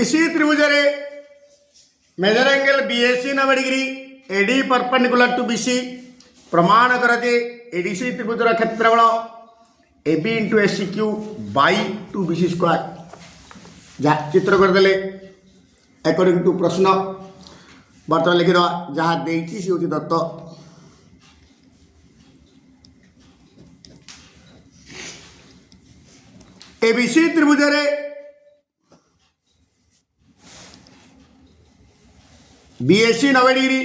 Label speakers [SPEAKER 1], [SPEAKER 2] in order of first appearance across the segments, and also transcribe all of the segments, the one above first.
[SPEAKER 1] ABC त्रिभुज रे measure angle BAC 90 degree AD perpendicular to BC प्रमाण कराजे एडीसी त्रिभुज क्षेत्रफल AB into AC Q by 2 BC square जहाँ चित्र करदे अकॉर्डिंग टू प्रश्न बर्तमान लिखिद जहाँ देती सी हूँ दत्त एबीसी त्रिभुज रे BAC 90 degree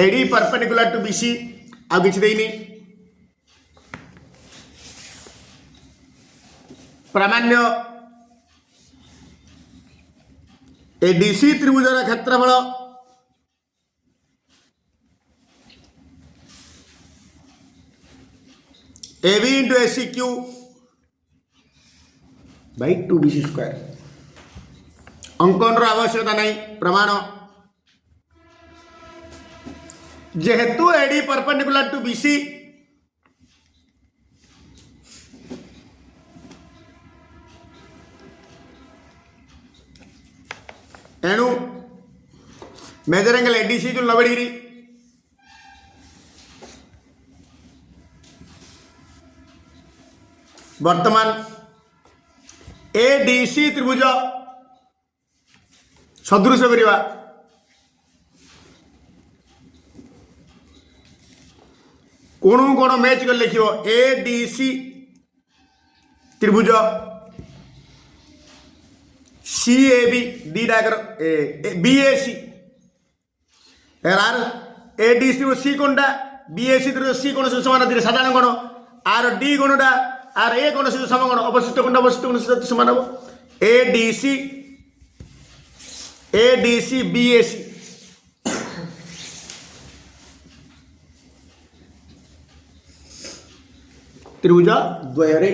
[SPEAKER 1] AD perpendicular to BC आ किसी देनी प्रामाण्य एडीसी त्रिभुजर क्षेत्रफल AB into AC Q by 2 BC square अंकन आवश्यकता नहीं प्रमाण जेहेतु एडी परपेंडिकुलर टू बीसी एणु मेजर एंगल एडीसी जो 90 डिग्री वर्तमान एडीसी त्रिभुज सदृश करवा कोण कोण मैच कर लिख एडीसी त्रिभुज सीएबी डी डागर बीएसी आर एडीसी सी कोणटा बीएसी त्रिभुज सी कोण समान साधारण कोण आर डी कोणटा आर ए कोण सम कोण अवशिष्ट कोण सहित समान हम एडीसी बीएसी त्रिभुज द्वयरे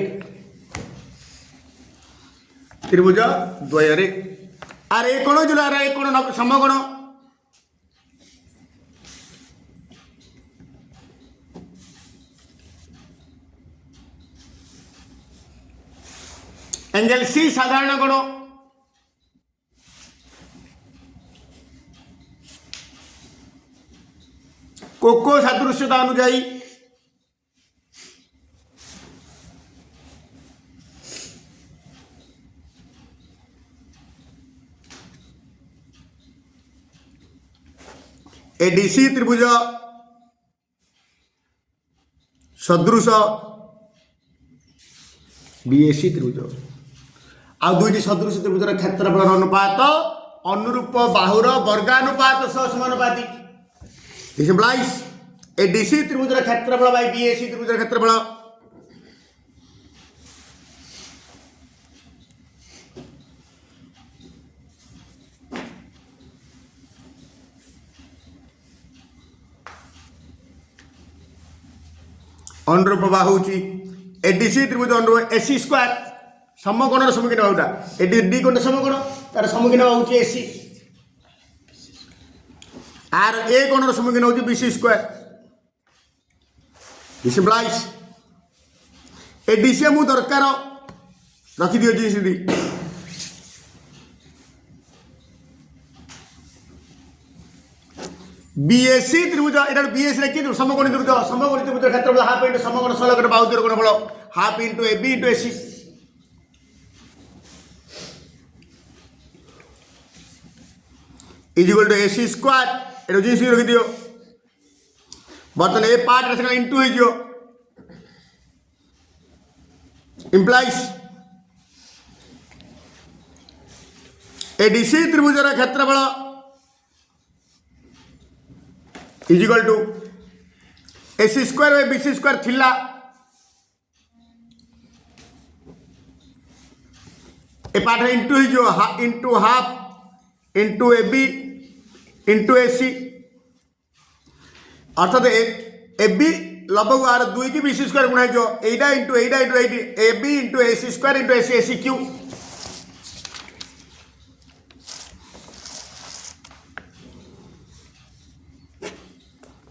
[SPEAKER 1] आर ए कोण जो आर ए कोण समकोण एंगल सी साधारण कोण कोको सादृश्यता अनुजाई एडीसी त्रिभुज सदृश बीएसी त्रिभुज आ दुईटी सदृश त्रिभुजर क्षेत्रफल अनुपात अनुरूप बाहुर वर्गानुपात सह समानुपाती दिस इम्प्लाइज एडीसी त्रिभुजर क्षेत्रफल बाय बीएसी त्रिभुजर क्षेत्रफल अनुरूप बाहु होची एडीसी त्रिभुज अनुरूप एसी स्क्वायर समकोणर सम्मुखीन बाहुटा एडी डी कोण समकोण तार सम्मुखीन बाहु होची एसी आर ए कोणर सम्मुखीन होची BC square this implies ADC मु दरकार रखि दियो जी सीधी बीएसी त्रिभुज एटा बीएसी रे कि समकोणी त्रिभुज क्षेत्रफल हाफ इंटू समकोण सलग्न बाहु द्वयर गुणफल half into AB into AC is equal to AC square एटा जी सी रखि दियो बर्तन ए पार्ट रे इंटू हो जियो इंप्लाइज एडीसी त्रिभुजर क्षेत्रफल is equal to AC square by BC square थिला ए पार्ट इंटू ही जो into half into AB into AC अर्थात एबी लगभग आर 2 की बीसी स्क्वायर गुणा जो एटा into AB into AC square into AC AC Q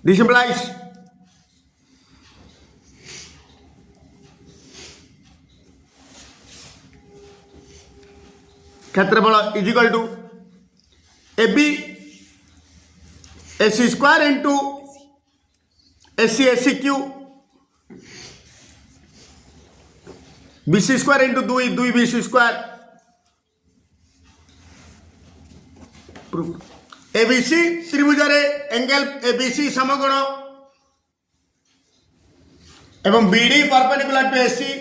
[SPEAKER 1] this implies क्षेत्रफल is equal to A B AC square into AC Q BC square into दुई दुई बीसी स्क्वायर एबीसी त्रिभुज एंगल एबीसी समकोण एवं BD perpendicular to AC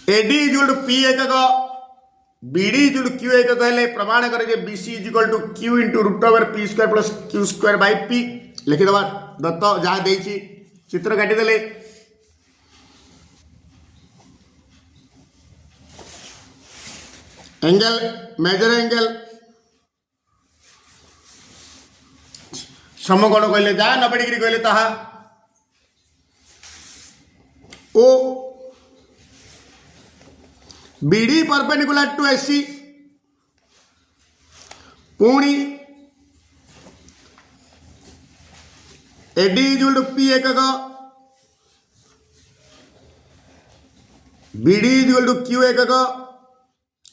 [SPEAKER 1] AD equal to P एकक BD equal to Q एकक हेले प्रमाण करे BC equal to Q into root over P square plus Q square by P लिखिदबा दत्त जहाँ देछि चित्र काटिदेले एंगल मेजर एंगल समकोण कहले जहाँ 90 डिग्री कहले ताहा ओ बीडी परपेंडिकुलर टू एसी पुणी एडी इक्वल टू पी एकक बीडी इक्वल टू क्यू एकक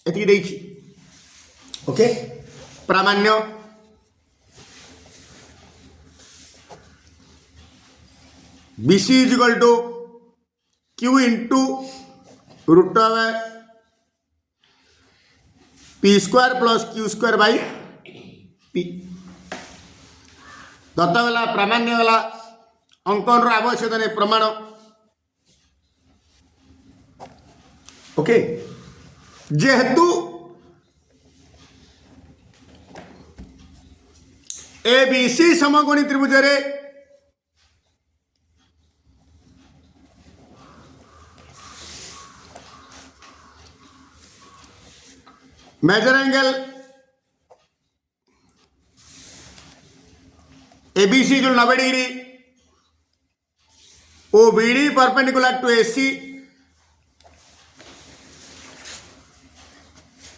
[SPEAKER 1] एति देछि ओके प्रामाण्य BC equal to Q into root over P square plus Q square by P दत्त गला प्रामाण्य गला अंकन आवश्यक नहीं प्रमाण ओके जेहेतु ए बी सी समकोणी त्रिभुज मेजर एंगल एबीसी जो 90 डिग्री ओ बीडी परपेंडिकुलर टू एसी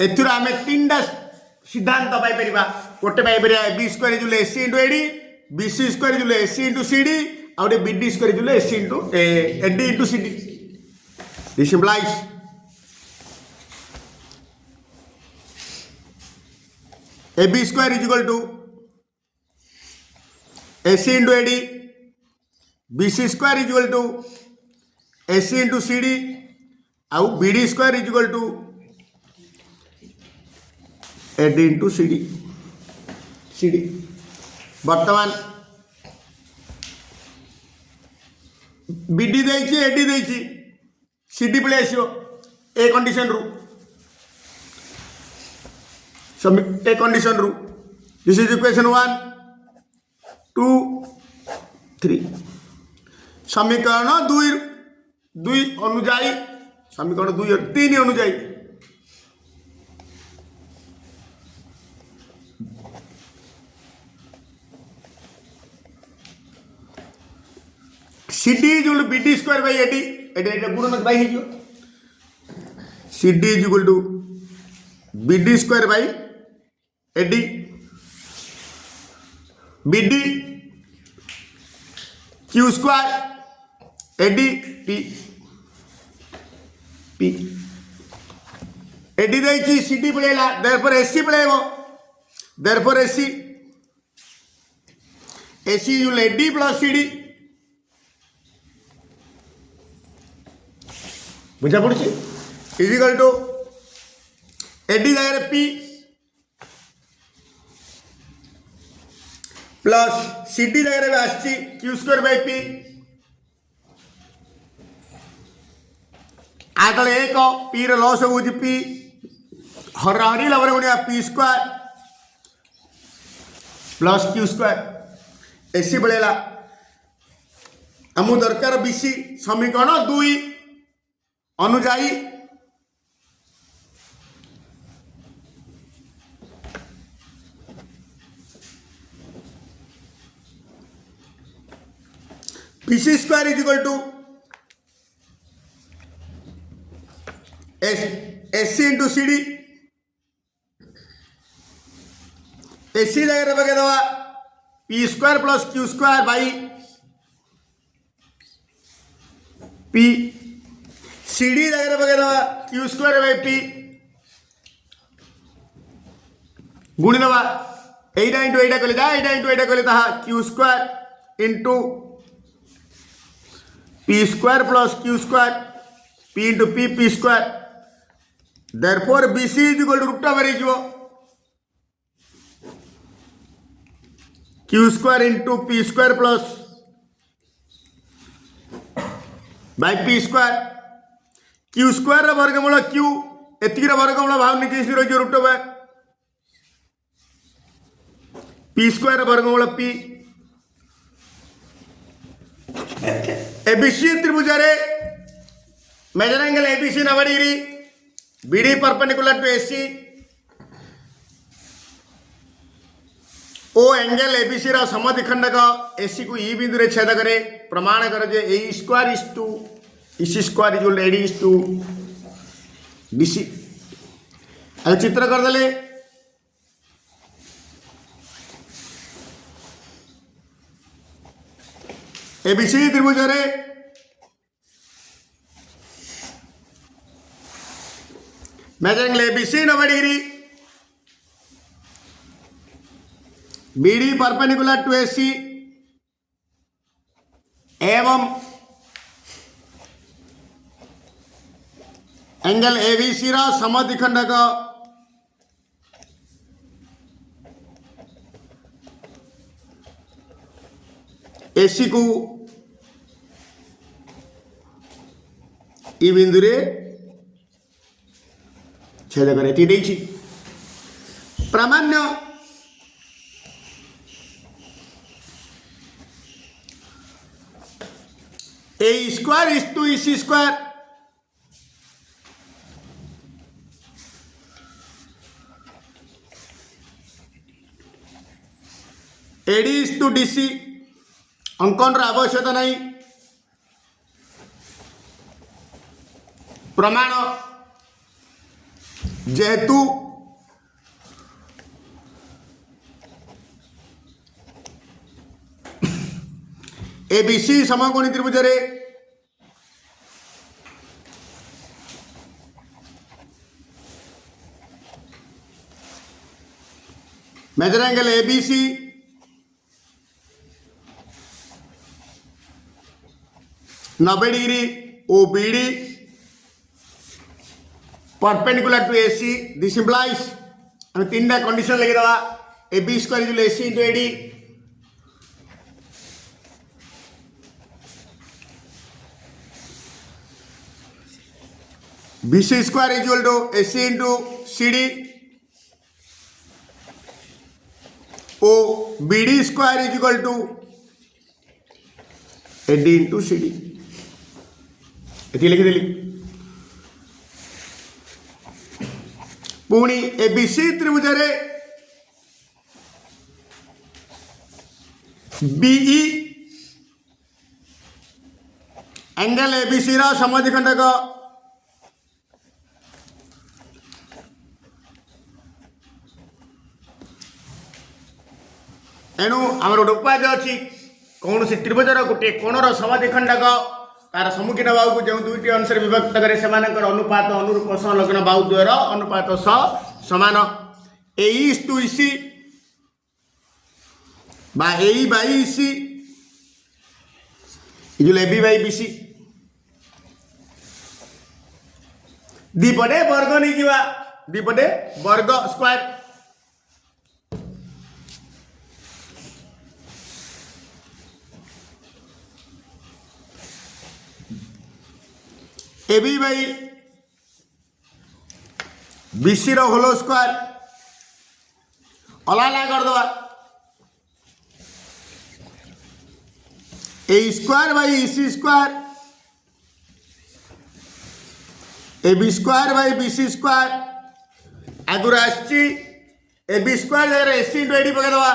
[SPEAKER 1] एथुर आमे तीनटा सिद्धांत पाई परिबा गोटे पाई परिबा B square is AC into AD BC square is AC into CD आउटे BD square is AC into AD into CD this implies AB square is equal to AC into AD, BC square is equal to AC into CD, और BD square is equal to AD into CD. बर्तमान BD देछि AD देछि CD पळे आसियो a condition रु a condition रू this is equation 1 2 3 समीकरण 2 अनुजाई समीकरण 2 और 3 अनुजाई CD is equal to BD square by AD AD गुणन बाय हिजो CD is equal to BD square by AD BD Q square AD P P AD देछि CD पळेला therefore AC पळेबो therefore AC यू एडी प्लस सीडी बुझा पड़छि is equal to AD जगह P plus CD जगह में आसी क्यू स्क्वायर बाय पी आगे एक पी लॉस हो पी हरी लवर गुणिया P square plus Q square AC पड़ेगा आम दरकार बीसी समीकरण 2 अनुजाई BC square is equal to AC into CD AC जगह बगे दवा P square plus Q square by P C D जगह पकईदे क्यू स्क्वायर बाय पी गुणीदे এইটা ইন্টু এইটা কলে যা এইটা ইন্টু এইটা কলে তাহা Q square into P square plus Q square P into P P square therefore BC is equal to root over হয়ে Q square into P square plus by P square Q square বর্গমূল Q এতিকির বর্গমূল ভাগ নিচে রয়েছে root over P square वर्गमूल P ABC त्रिभुज measure angle ABC 90 degree BD perpendicular to AC ओ एंगल एबीसी रा समद्विखंडक एसी को ई बिंदु रे छेद करे प्रमाण कर जे A square is to EC square is AD is to BC अब चित्र कर दले एबीसी त्रिभुज measure angle ABC 90 degree BD perpendicular to AC एवं एंगल एबीसी रा समद्विखंडक एसी को ई बिंदु रे छेद करे प्रामाण्य A square is to EC square AD is to DC अंकन आवश्यकता नहीं प्रमाण जेहेतु एबीसी समकोणी त्रिभुज मेजर एंगल एबीसी नब्बे डिग्री ओ B D perpendicular to AC this implies हम तीन कंडीशन लगे दवा A B square is AC into AD B C square is equal to AC into C D ओ B D square is equal to AD into C D ये लिखिदेली पुणी ABC त्रिभुज be angle ABC रा समद्विखंडक एणु आमर गोटे उपाय अच्छी कौन सी त्रिभुजर गोटे कोणर समद्विखंडक तार सम्मुखीन बाहु को जो दुईटी अंश विभक्त करे से अनुपात अनुरूप संलग्न बाहु द्वयर अनुपात समान ए टू इसी बा A by EC equal A B by BC दीपटे वर्ग नहीं जीवा दीपटे वर्ग square A B by BC रो होल स्क्वायर अलाला कर दवा A square by EC square A B square by BC square आगुर आसी ए बी स्क्वायर जगह एसी इंटू एडी पकड़ दवा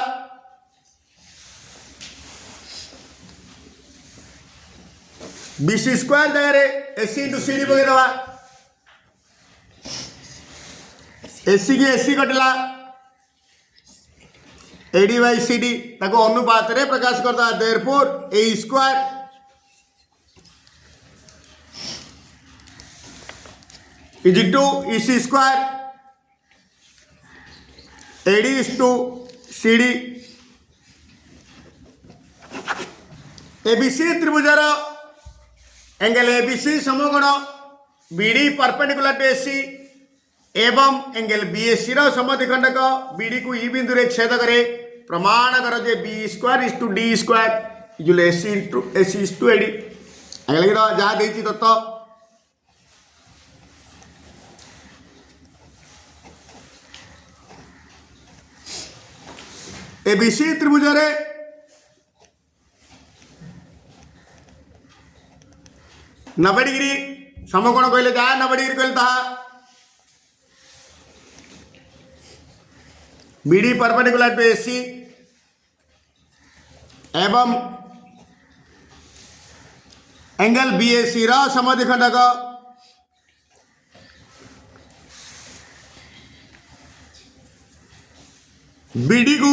[SPEAKER 1] बीसी स्क्वायर जगह एसी इंटू सी डी पकड़ दवा एसी की एसी कटला एडी बाई सी डी ताको अनुपात रे प्रकाश करता therefore A square is to EC square AD is to CD ABC त्रिभुजार एंगल ABC समकोण BD परपेंडिकुलर टू AC एवं एंगल BAC रो समद्विखंडक BD को ई बिंदु रे छेद करे प्रमाण कर जे B square is to D square equal AC is to AD angle लिख दो जहाँ देछि तत्व ABC त्रिभुज रे 90 डिग्री समकोण कहले जहाँ 90 डिग्री कहले ताहा BD परपेंडिकुलर टू AC एवं एंगल BAC रा समद्विखंडक BD को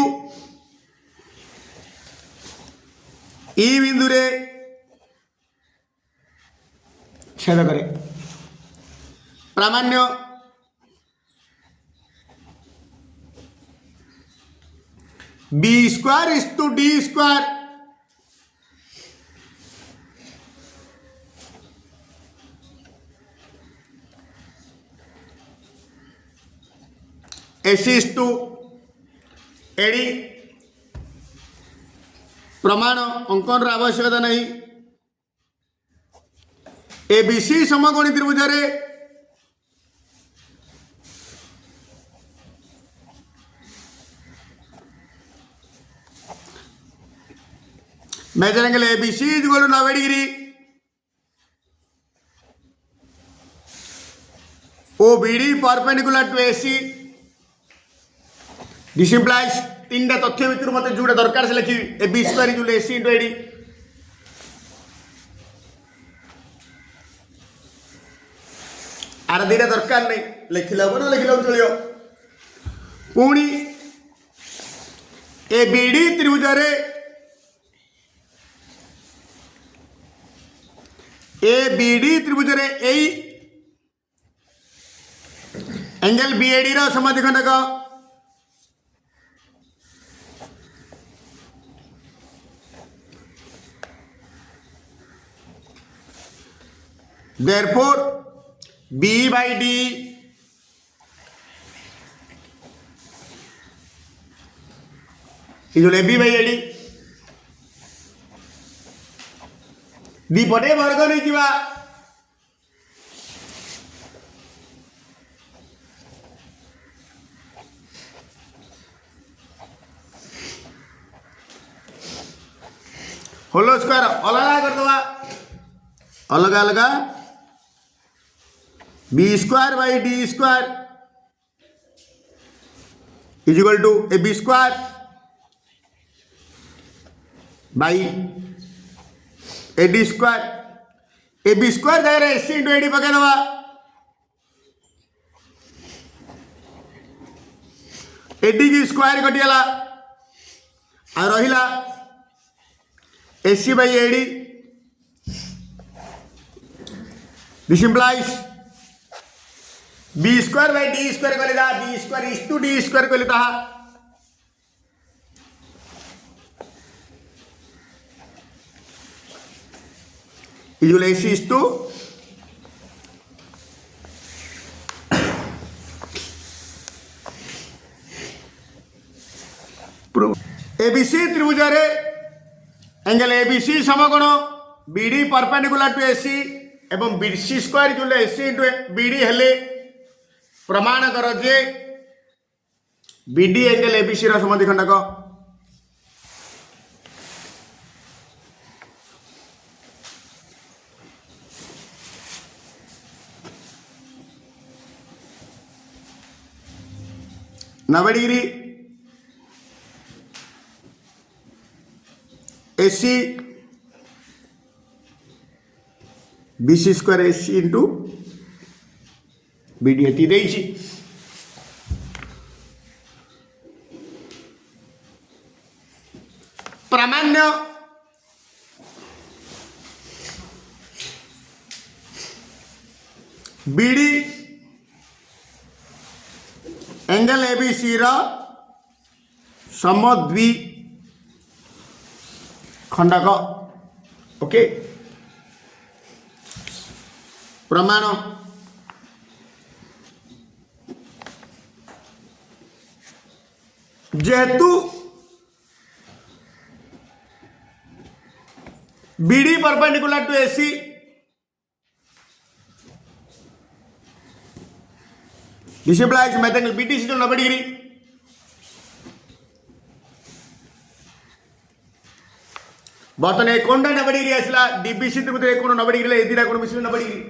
[SPEAKER 1] ई बिंदु रे छेद करे प्रामाण्य B square is to D square AC is to AD प्रमाण अंकन आवश्यकता नहीं ABC समकोणी त्रिभुज रे measure angle ABC is equal to 90 degree OBD perpendicular to AC this implies तीन तथ्य भितर मत जो दरकार से लिखी AB square is AC into AD आर दीटा दरकार नहीं लिखिल हम ना लिखिल चलो पुणी ABD त्रिभुज रे ABD त्रिभुज रे एंगल BAD रो समद्विखंडक therefore B by D is AB by AD दीपटे वर्ग नहीं किवा होलो स्क्वायर अलग कर दवा अलग अलग B square by D square is equal to AB square by AD square AB square जगह AC इंटू AD पकड़ दवा AD की स्क्वायर कटिगला आ रहिला AC by AD this implies B square by D square कहले दा B square is to D square कहले ताहा equal AC is to ABC त्रिभुज रे एंगल ABC समकोण BD परपेंडिकुलर टू AC एवं BC square equal AC into BD हेले प्रमाण कर जे BD एंगल ABC रा समद्विखंडक नब्बे degree AC BC square AC into BD एटी देइछि प्रामाण्य BD एंगल एबीसी रा समद्वि खंडक ओके प्रमाण जेहेतु BD perpendicular to AC this implies method बीटीसी जो 90 डिग्री बर्तमान एक कोण 90 डिग्री आसला डीबीसी त्रिभुज एक कोण 90 डिग्री ए दिरा कोण मिसिले 90 डिग्री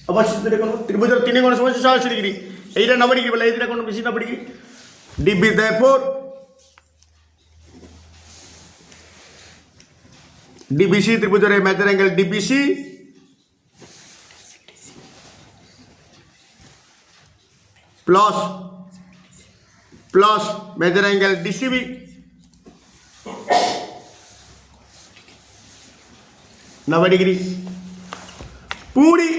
[SPEAKER 1] अवश्य देखो त्रिभुज तीन कोण समस्त 180 डिग्री एटा 90 डिग्री बोले ए दिरा कोण मिसि 90 डिग्री डीबी देयरफॉर डीबीसी त्रिभुज रे measure angle DBC plus plus measure angle DCB नब्बे डिग्री पूरी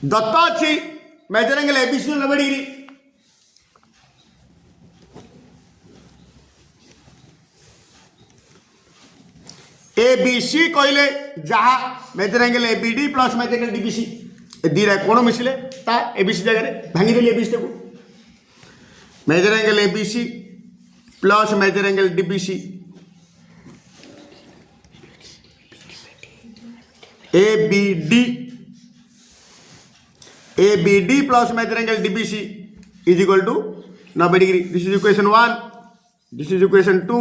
[SPEAKER 1] दत्त अच्छी measure angle ABC 90 degree ABC कहले जहाँ measure angle ABD plus measure angle DBC ए दीरा कोण मिसिले ता एबीसी जगह भांगी देली एबीसी को measure angle ABC plus measure angle DBC ABD ABD plus measure angle DBC is equal to 90 degree this is equation 1 this is equation 2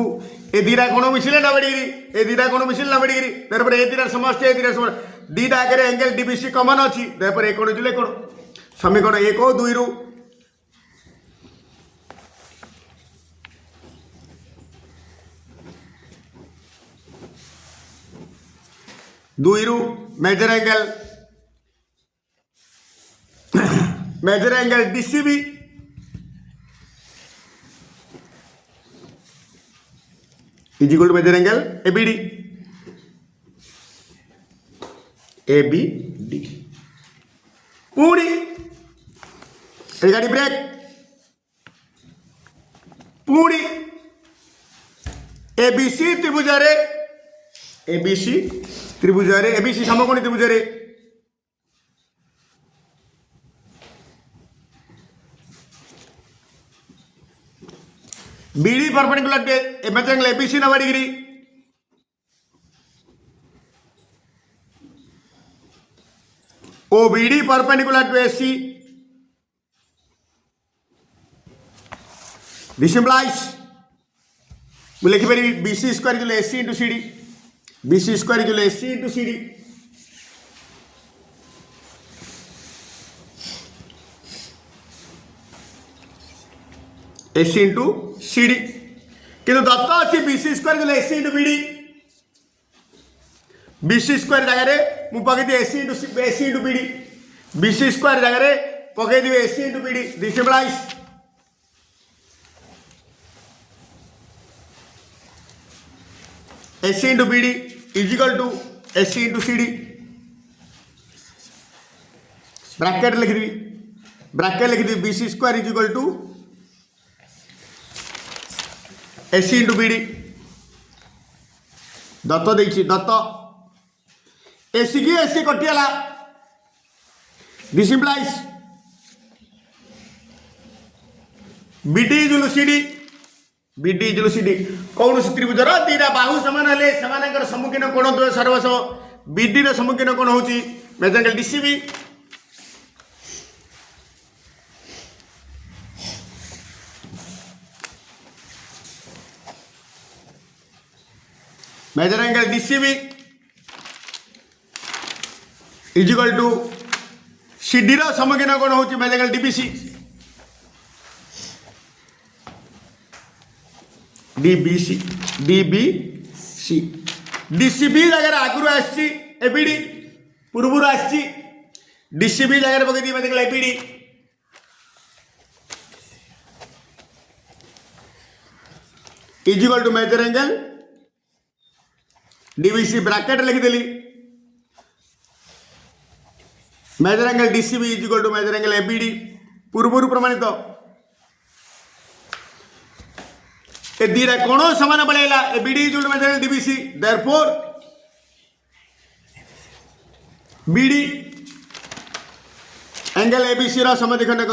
[SPEAKER 1] ए दीरा कोण मिसिले 90 डिग्री ए दीरा कोण मिसिले 90 डिग्री देयरफॉर ए दीरा समष्टि ए दीरा समष्टि दीटा आगे एंगल डीबीसी कॉमन अछि देयरफॉर ए कोण जुले कोण समीकरण 1 और 2 रु measure angle DCB is equal to measure angle ABD ABD पूरी गाड़ी ब्रेक पूरी एबीसी त्रिभुजारे एबीसी त्रिभुजारे एबीसी समकोणी त्रिभुजारे BD perpendicular to measure angle ABC 90 degree OBD perpendicular to AC this implies ମୁଁ लिखिपारि BC square equal AC into CD BC square equal AC into CD AC into CD किंतु दत्त अच्छी BC square equal AC into BD BC square जगह मु पकई AC into BD BC square जगह पकई AC into BD this implies AC into BD is equal to AC into CD bracket लिखिदी BC square is equal to AC into BD दत्त देखी दत्त AC की एसी कटिगला this implies BD is CD BD is CD कौन त्रिभुजर दीटा बाहु सामान हेले सेमानकर सम्मुखीन कोण द्वय सर्वस बीडी र सम्मुखीन कोण होची measure angle DCB measure angle DCB is equal to CD र सम्मुखीन कोण होची measure angle DBC DBC DBC DCB जगह आगुरी आसी एबीडी पूर्व आसी डीसीबी जगह पकई measure ABD is equal to measure angle DBC bracket लिखिदेली measure angle DCB is equal to measure angle ABD पूर्व प्रमाणित ए दीटा कोण समान पड़ेगा ABD is equal to measure angle DBC therefore BD angle ABC रा समद्विखंडक